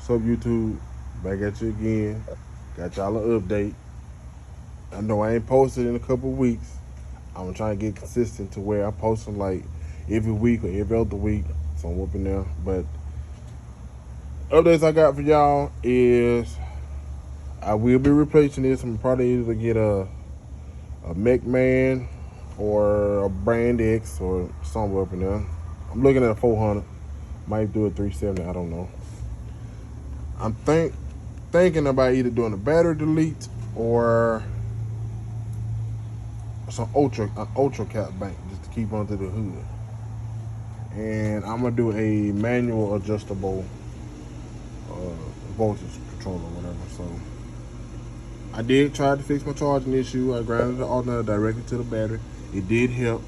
What's up, YouTube? Back at you again. Got y'all an update. I know I ain't posted in a couple weeks. I'm trying to get consistent to where I'm posting like every week or every other week. So I'm whooping there. But updates I got for y'all is I will be replacing this. I'm probably either get a McMahon or a Brand X or somewhere up in there. I'm looking at a 400. Might do a 370. I don't know. I'm thinking about either doing a battery delete or an ultra cap bank just to keep under the hood. And I'm gonna do a manual adjustable voltage controller or whatever. So I did try to fix my charging issue. I grounded the alternator directly to the battery. It did help.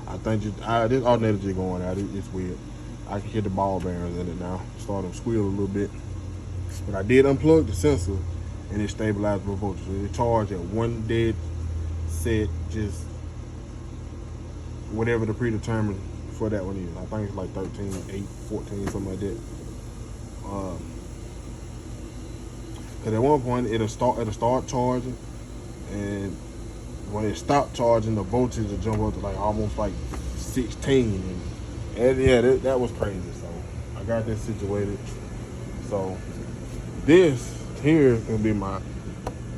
I think this alternator just going out. It's weird. I can hear the ball bearings in it now. Starting to squeal a little bit. But I did unplug the sensor and it stabilized my voltage. So it charged at one dead set, just whatever the predetermined for that one is. I think it's like 13, 8, 14, something like that. Because at one point it'll start charging, and when it stopped charging, the voltage will jump up to like almost like 16, and yeah, that was crazy. So I got that situated. So this here is gonna be my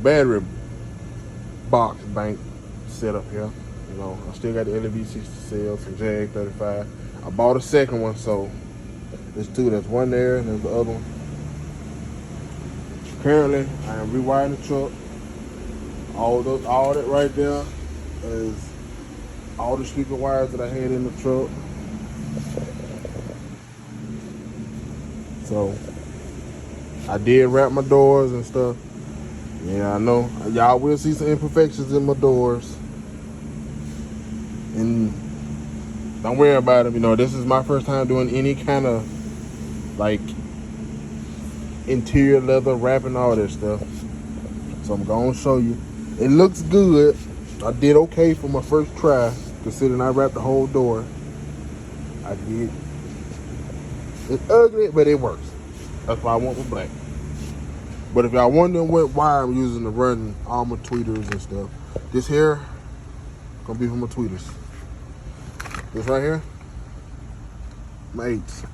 battery box bank setup here. You know, I still got the LV60 cells, some JX35. I bought a second one, so there's two. There's one there, and there's the other one. Currently, I am rewiring the truck. All that right there is all the speaker wires that I had in the truck. So I did wrap my doors and stuff. Yeah, I know y'all will see some imperfections in my doors, and don't worry about them. You know, this is my first time doing any kind of like interior leather wrapping, all that stuff. So I'm gonna show you. It looks good. I did okay for my first try, considering I wrapped the whole door. I did. It's ugly, but it works. That's why I went with black. But if y'all wondering what wire I'm using to run all my tweeters and stuff, this here gonna be for my tweeters. This right here, my 8s.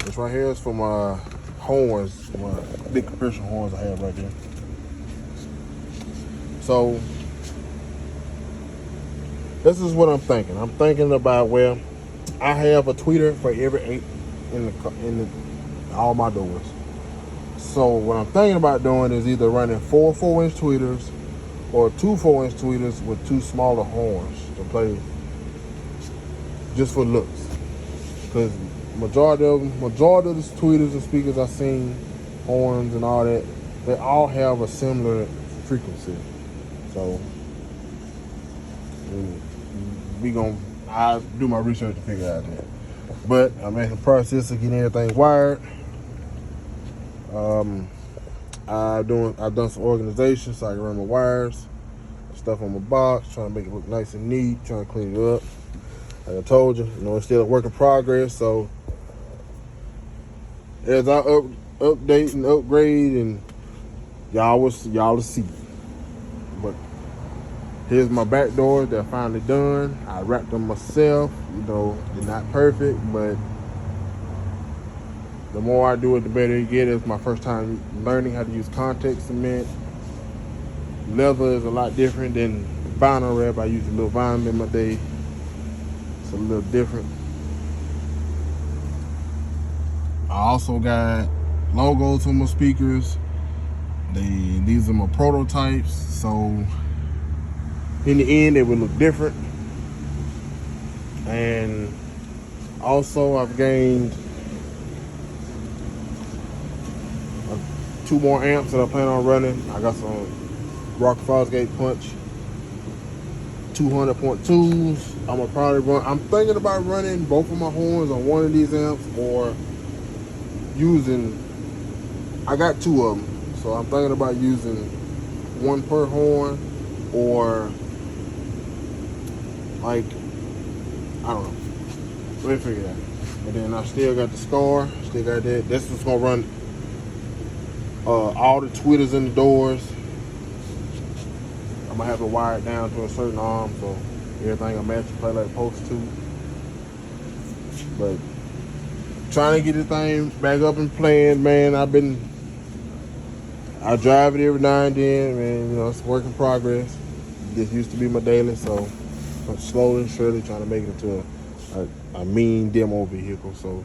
This right here is for my horns, my big compression horns I have right there. So this is what I'm thinking. I'm thinking about, well, I have a tweeter for every 8 in all my doors. So what I'm thinking about doing is either running 4 4-inch tweeters or 2 4-inch tweeters with 2 smaller horns to play just for looks. Because majority of the tweeters and speakers I've seen, horns and all that, they all have a similar frequency. So I'll do my research to figure out that. But I'm in the process of getting everything wired. I've done some organization so I can run my wires, stuff on my box, trying to make it look nice and neat, trying to clean it up. Like I told you, it's still a work in progress. So as I update and upgrade, and y'all will see. But here's my back doors. They're finally done. I wrapped them myself. They're not perfect, but the more I do it, the better it gets. It's my first time learning how to use contact cement. Leather is a lot different than vinyl wrap. I used a little vinyl in my day. It's a little different. I also got logos on my speakers. These are my prototypes, so in the end, it will look different. And also, I've gained 2 more amps that I plan on running. I got some Rock Fosgate Punch 200.2s. I'm thinking about running both of my horns on one of these amps, or I got 2 of them. So I'm thinking about using 1 per horn, or like, I don't know. Let me figure it out. And then I still got the Scar, still got that. That's what's gonna run all the tweeters in the doors. I'm gonna have to wire it down to a certain arm so everything will match and play like it's supposed to. But trying to get this thing back up and playing, man. I drive it every now and then, man. You know, it's a work in progress. This used to be my daily, so I'm slowly and surely trying to make it into a mean demo vehicle. So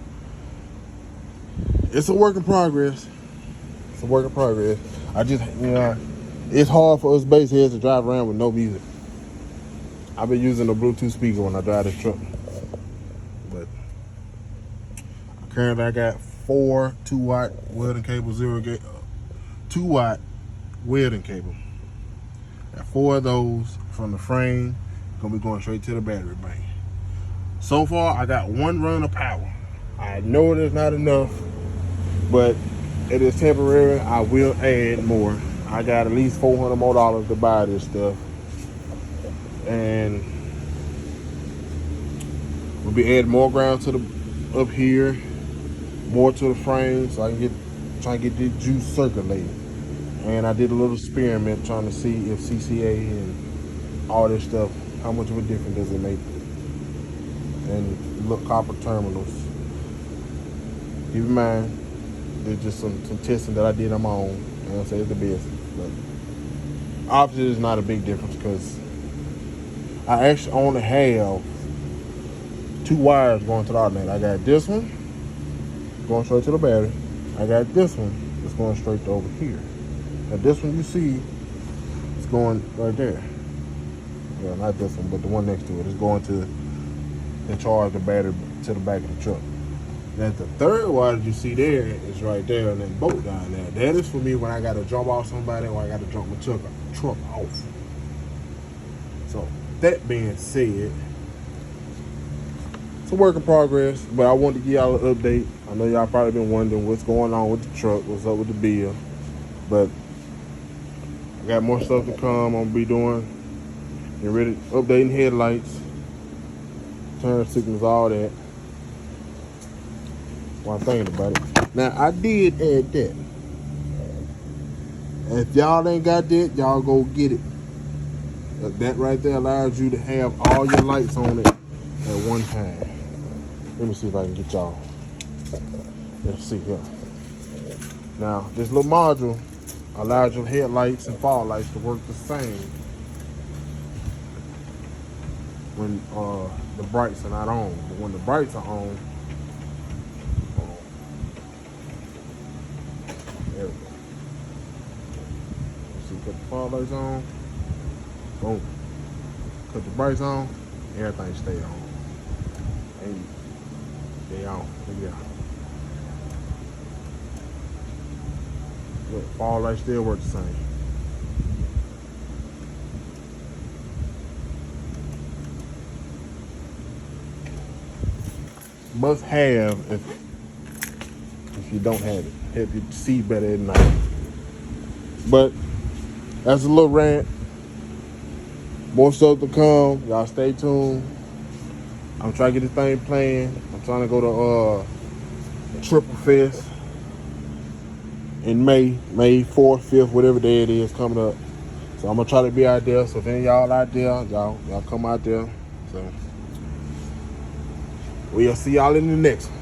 it's a work in progress. It's a work in progress. I just, you know, it's hard for us bass heads to drive around with no music. I've been using a Bluetooth speaker when I drive this truck. But currently I got 4 2-watt welding cable, 2-watt welding cable. Got 4 of those from the frame. Gonna be going straight to the battery bank. So far, I got 1 run of power. I know it is not enough, but it is temporary. I will add more. I got at least $400 more to buy this stuff, and we'll be adding more ground to the up here, more to the frame, so I can try to get this juice circulating. And I did a little experiment trying to see if CCA and all this stuff, how much of a difference does it make? And look, copper terminals. Keep in mind, there's just some testing that I did on my own. I don't say it's the best, but obviously it's not a big difference because I actually only have 2 wires going to the alternator. I got this one going straight to the battery. I got this one that's going straight to over here. Now this one you see is going right there. Well, not this one, but the one next to it is going to charge the battery to the back of the truck. Now the 3rd wire that you see there is right there, and that bolt down there. That is for me when I got to jump off somebody or I got to jump my truck off. So that being said, it's a work in progress, but I wanted to give y'all an update. I know y'all probably been wondering what's going on with the truck, what's up with the bill, but I got more stuff to come. I'm gonna be doing, get ready, updating headlights, turn signals, all that. While I'm thinking about it. Now I did add that. If y'all ain't got that, y'all go get it. That right there allows you to have all your lights on it at one time. Let me see if I can get y'all. Let's see here. Now, this little module allows your headlights and fog lights to work the same when the brights are not on. But when the brights are on, there we go. Let's see, put the fog lights on. Boom. Put the brights on, everything stay on. And they on. Look at that. Look, fog lights still work the same. Must have if you don't have it. Help you see better at night. But that's a little rant. More stuff to come. Y'all stay tuned. I'm trying to get this thing playing. I'm trying to go to Triple Fest in May 4th, 5th, whatever day it is coming up. So I'm gonna try to be out there. So if any of y'all out there, y'all come out there. So we'll see y'all in the next one.